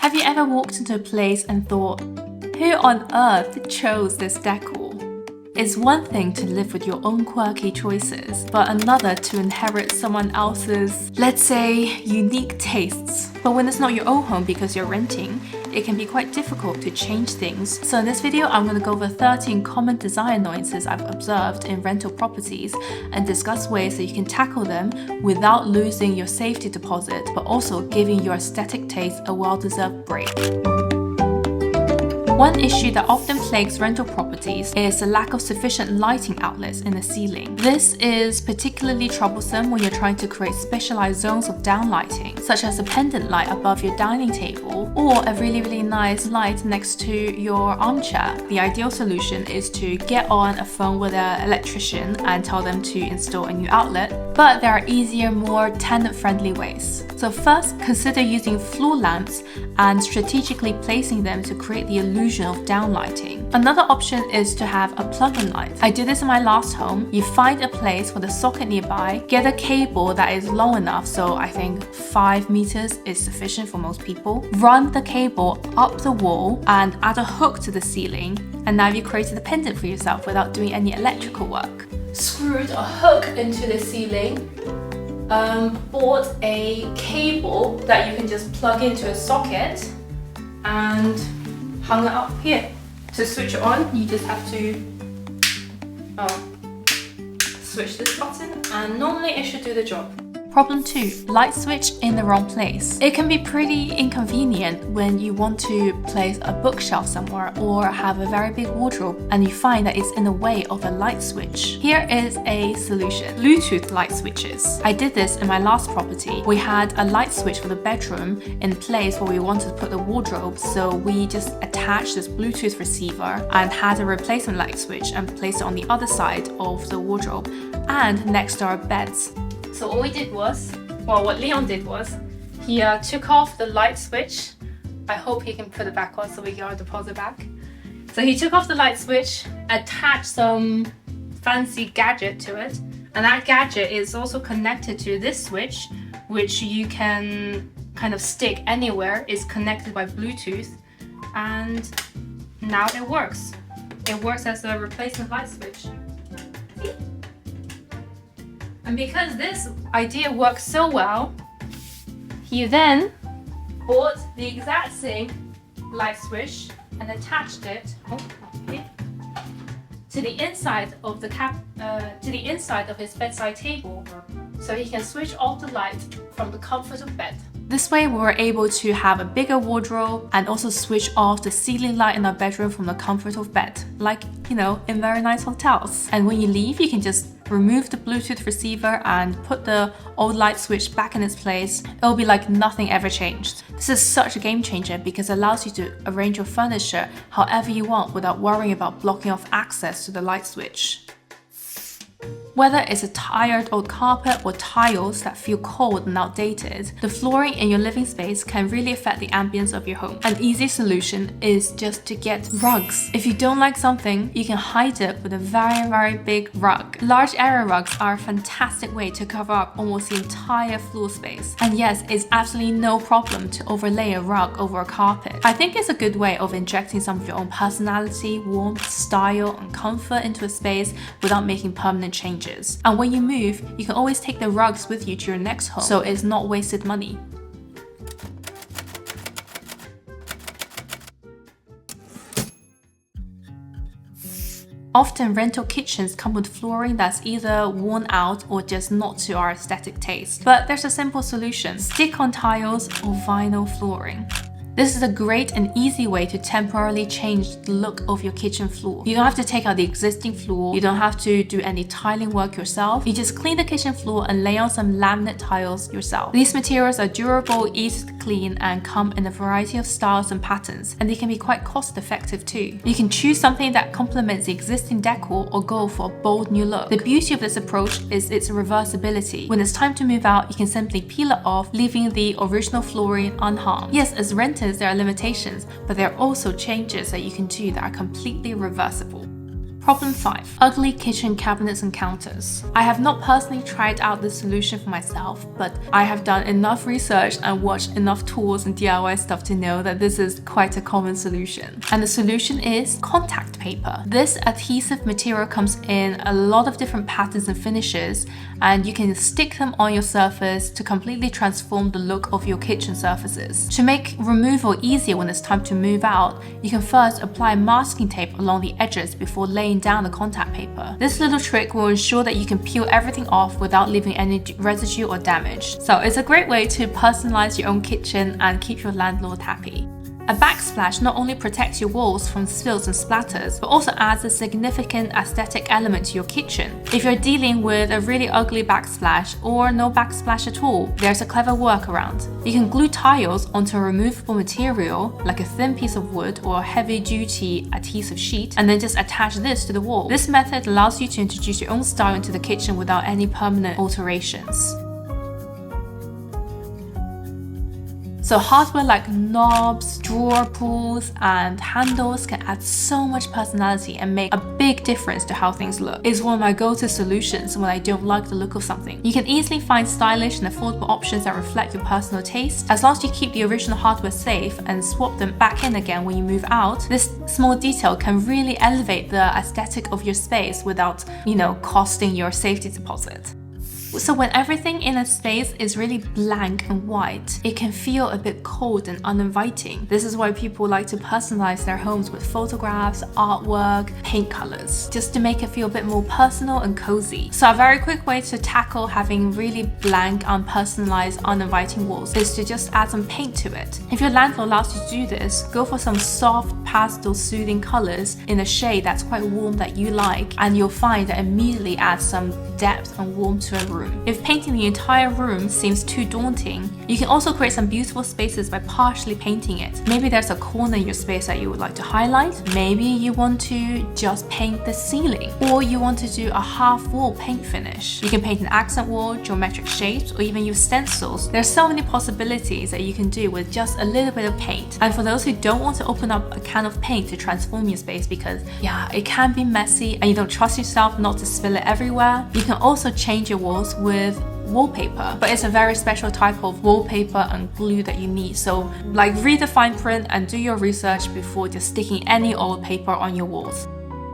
Have you ever walked into a place and thought, who on earth chose this decor? It's one thing to live with your own quirky choices, but another to inherit someone else's, let's say, unique tastes. But when it's not your own home because you're renting, it can be quite difficult to change things. So in this video, I'm going to go over 13 common design annoyances I've observed in rental properties and discuss ways that you can tackle them without losing your safety deposit, but also giving your aesthetic taste a well-deserved break. One issue that often plagues rental properties is the lack of sufficient lighting outlets in the ceiling. This is particularly troublesome when you're trying to create specialized zones of downlighting, such as a pendant light above your dining table or a really nice light next to your armchair. The ideal solution is to get on a phone with an electrician and tell them to install a new outlet, but there are easier, more tenant-friendly ways. So first, consider using floor lamps and strategically placing them to create the illusion of downlighting. Another option is to have a plug-in light. I did this in my last home. You find a place with a socket nearby, get a cable that is long enough, so I think 5 meters is sufficient for most people. Run the cable up the wall and add a hook to the ceiling, and now you've created a pendant for yourself without doing any electrical work. Screwed a hook into the ceiling. Bought a cable that you can just plug into a socket and hung it up here. To switch it on, you just have to switch this button and normally it should do the job. Problem 2. Light switch in the wrong place. It can be pretty inconvenient when you want to place a bookshelf somewhere or have a very big wardrobe and you find that it's in the way of a light switch. Here is a solution. Bluetooth light switches. I did this in my last property. We had a light switch for the bedroom in place where we wanted to put the wardrobe, so we just attached this Bluetooth receiver and had a replacement light switch and placed it on the other side of the wardrobe and next to our beds. So all we did was, what Leon did was, he took off the light switch. I hope he can put it back on so we get our deposit back. So he took off the light switch, attached some fancy gadget to it, and that gadget is also connected to this switch, which you can kind of stick anywhere. It's connected by Bluetooth, and now it works. It works as a replacement light switch. See? And because this idea works so well, he then bought the exact same light switch and attached it to the inside of the inside of his bedside table, so he can switch off the light from the comfort of bed. This way we were able to have a bigger wardrobe and also switch off the ceiling light in our bedroom from the comfort of bed, like, you know, in very nice hotels. And when you leave, you can just remove the Bluetooth receiver and put the old light switch back in its place. It'll be like nothing ever changed. This is such a game changer because it allows you to arrange your furniture however you want without worrying about blocking off access to the light switch. Whether it's a tired old carpet or tiles that feel cold and outdated, the flooring in your living space can really affect the ambience of your home. An easy solution is just to get rugs. If you don't like something, you can hide it with a very big rug. Large area rugs are a fantastic way to cover up almost the entire floor space. And yes, it's absolutely no problem to overlay a rug over a carpet. I think it's a good way of injecting some of your own personality, warmth, style, and comfort into a space without making permanent changes. And when you move, you can always take the rugs with you to your next home, so it's not wasted money. Often rental kitchens come with flooring that's either worn out or just not to our aesthetic taste. But there's a simple solution: stick-on tiles or vinyl flooring. This is a great and easy way to temporarily change the look of your kitchen floor. You don't have to take out the existing floor. You don't have to do any tiling work yourself. You just clean the kitchen floor and lay on some laminate tiles yourself. These materials are durable, easy to clean, and come in a variety of styles and patterns, and they can be quite cost effective too. You can choose something that complements the existing decor or go for a bold new look. The beauty of this approach is its reversibility. When it's time to move out, you can simply peel it off, leaving the original flooring unharmed. Yes, as renters, there are limitations, but there are also changes that you can do that are completely reversible. Problem 5. Ugly kitchen cabinets and counters. I have not personally tried out this solution for myself, but I have done enough research and watched enough tools and DIY stuff to know that this is quite a common solution. And the solution is contact paper. This adhesive material comes in a lot of different patterns and finishes, and you can stick them on your surface to completely transform the look of your kitchen surfaces. To make removal easier when it's time to move out, you can first apply masking tape along the edges before laying down the contact paper. This little trick will ensure that you can peel everything off without leaving any residue or damage. So it's a great way to personalize your own kitchen and keep your landlord happy. A backsplash not only protects your walls from spills and splatters, but also adds a significant aesthetic element to your kitchen. If you're dealing with a really ugly backsplash or no backsplash at all, there's a clever workaround. You can glue tiles onto a removable material, like a thin piece of wood or a heavy-duty adhesive sheet, and then just attach this to the wall. This method allows you to introduce your own style into the kitchen without any permanent alterations. So hardware like knobs, drawer pulls, and handles can add so much personality and make a big difference to how things look. It's one of my go-to solutions when I don't like the look of something. You can easily find stylish and affordable options that reflect your personal taste. As long as you keep the original hardware safe and swap them back in again when you move out, this small detail can really elevate the aesthetic of your space without, costing your safety deposit. So when everything in a space is really blank and white, it can feel a bit cold and uninviting. This is why people like to personalize their homes with photographs, artwork, paint colors, just to make it feel a bit more personal and cozy. So a very quick way to tackle having really blank, unpersonalized, uninviting walls is to just add some paint to it. If your landlord allows you to do this, go for some soft, pastel, soothing colors in a shade that's quite warm that you like, and you'll find that immediately adds some depth and warmth to a room. If painting the entire room seems too daunting, you can also create some beautiful spaces by partially painting it. Maybe there's a corner in your space that you would like to highlight. Maybe you want to just paint the ceiling, or you want to do a half wall paint finish. You can paint an accent wall, geometric shapes, or even use stencils. There's so many possibilities that you can do with just a little bit of paint. And for those who don't want to open up a can of paint to transform your space because, it can be messy and you don't trust yourself not to spill it everywhere, you can also change your walls with wallpaper, but it's a very special type of wallpaper and glue that you need. So read the fine print and do your research before just sticking any old paper on your walls.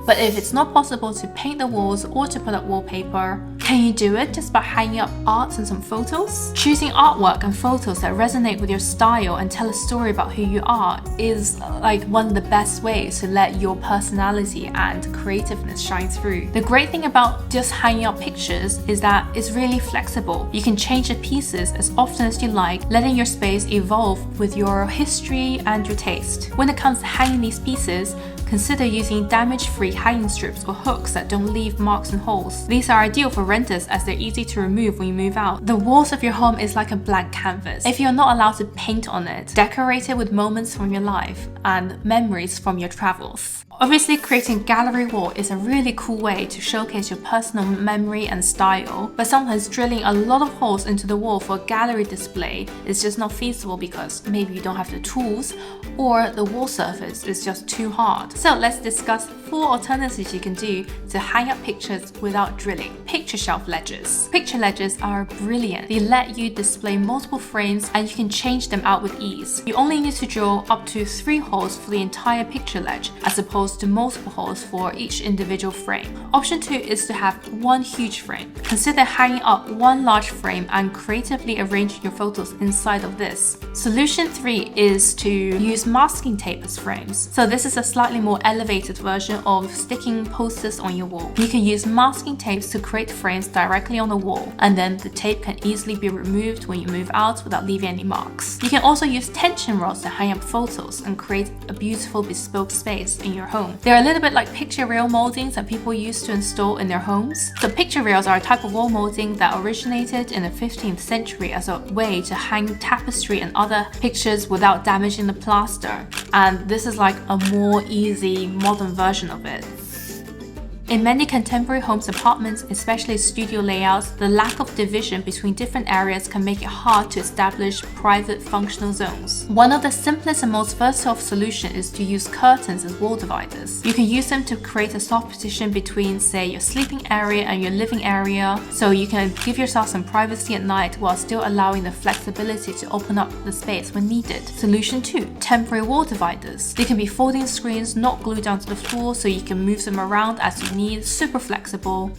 But if it's not possible to paint the walls or to put up wallpaper, can you do it just by hanging up art and some photos? Choosing artwork and photos that resonate with your style and tell a story about who you are is one of the best ways to let your personality and creativeness shine through. The great thing about just hanging up pictures is that it's really flexible. You can change the pieces as often as you like, letting your space evolve with your history and your taste. When it comes to hanging these pieces, consider using damage-free hanging strips or hooks that don't leave marks and holes. These are ideal for renters as they're easy to remove when you move out. The walls of your home is like a blank canvas. If you're not allowed to paint on it, decorate it with moments from your life and memories from your travels. Obviously, creating a gallery wall is a really cool way to showcase your personal memory and style, but sometimes drilling a lot of holes into the wall for a gallery display is just not feasible because maybe you don't have the tools or the wall surface is just too hard. So let's discuss 4 alternatives you can do to hang up pictures without drilling. Picture shelf ledges. Picture ledges are brilliant. They let you display multiple frames and you can change them out with ease. You only need to drill up to 3 holes for the entire picture ledge as opposed to multiple holes for each individual frame. Option 2 is to have one huge frame. Consider hanging up one large frame and creatively arranging your photos inside of this. Solution 3 is to use masking tape as frames. So this is a slightly more elevated version of sticking posters on your wall. You can use masking tapes to create frames directly on the wall, and then the tape can easily be removed when you move out without leaving any marks. You can also use tension rods to hang up photos and create a beautiful bespoke space in your home. They're a little bit like picture rail moldings that people used to install in their homes. So picture rails are a type of wall molding that originated in the 15th century as a way to hang tapestry and other pictures without damaging the plaster. And this is like a more easy modern version of it. In many contemporary homes and apartments, especially studio layouts, the lack of division between different areas can make it hard to establish private functional zones. One of the simplest and most versatile solutions is to use curtains as wall dividers. You can use them to create a soft partition between, say, your sleeping area and your living area, so you can give yourself some privacy at night while still allowing the flexibility to open up the space when needed. Solution 2. Temporary wall dividers. They can be folding screens not glued down to the floor, so you can move them around as you need, super flexible.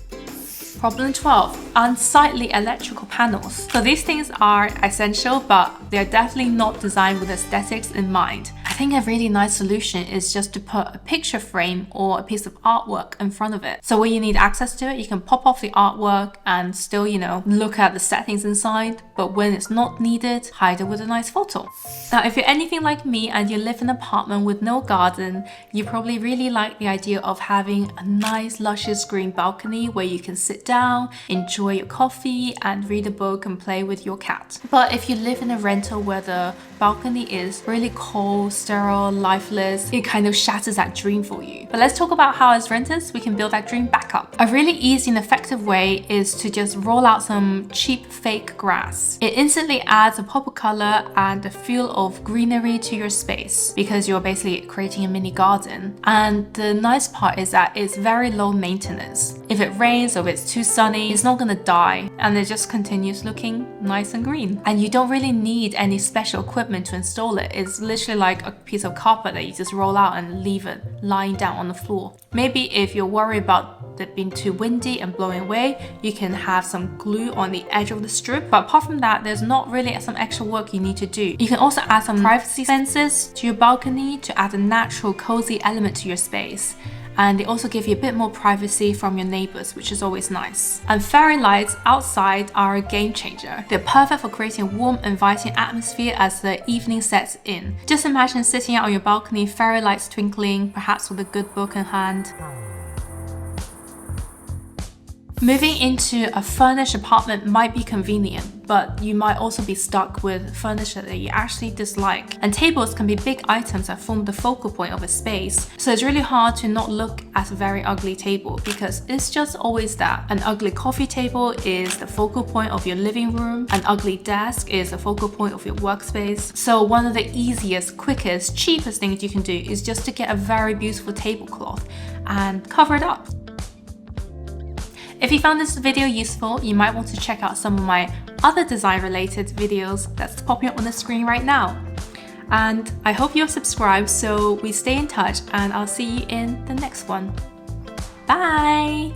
Problem 12. Unsightly electrical panels. So these things are essential, but they're definitely not designed with aesthetics in mind. I think a really nice solution is just to put a picture frame or a piece of artwork in front of it. So when you need access to it, you can pop off the artwork and still, look at the settings inside. But when it's not needed, hide it with a nice photo. Now, if you're anything like me and you live in an apartment with no garden, you probably really like the idea of having a nice, luscious green balcony where you can sit down, enjoy your coffee, and read a book and play with your cat. But if you live in a rental where the balcony is really cold, sterile, lifeless, it kind of shatters that dream for you. But let's talk about how as renters we can build that dream back up. A really easy and effective way is to just roll out some cheap fake grass. It instantly adds a pop of color and a feel of greenery to your space because you're basically creating a mini garden. And the nice part is that it's very low maintenance. If it rains or if it's too sunny, it's not gonna die and it just continues looking nice and green. And you don't really need any special equipment to install it. It's literally like a piece of carpet that you just roll out and leave it lying down on the floor. Maybe if you're worried about it being too windy and blowing away, you can have some glue on the edge of the strip. But apart from that, there's not really some extra work you need to do. You can also add some privacy fences to your balcony to add a natural cozy element to your space. And they also give you a bit more privacy from your neighbors, which is always nice. And fairy lights outside are a game changer. They're perfect for creating a warm, inviting atmosphere as the evening sets in. Just imagine sitting out on your balcony, fairy lights twinkling, perhaps with a good book in hand. Moving into a furnished apartment might be convenient, but you might also be stuck with furniture that you actually dislike. And tables can be big items that form the focal point of a space. So it's really hard to not look at a very ugly table because it's just always that. An ugly coffee table is the focal point of your living room. An ugly desk is the focal point of your workspace. So one of the easiest, quickest, cheapest things you can do is just to get a very beautiful tablecloth and cover it up. If you found this video useful, you might want to check out some of my other design related videos that's popping up on the screen right now. And I hope you're subscribed so we stay in touch, and I'll see you in the next one. Bye!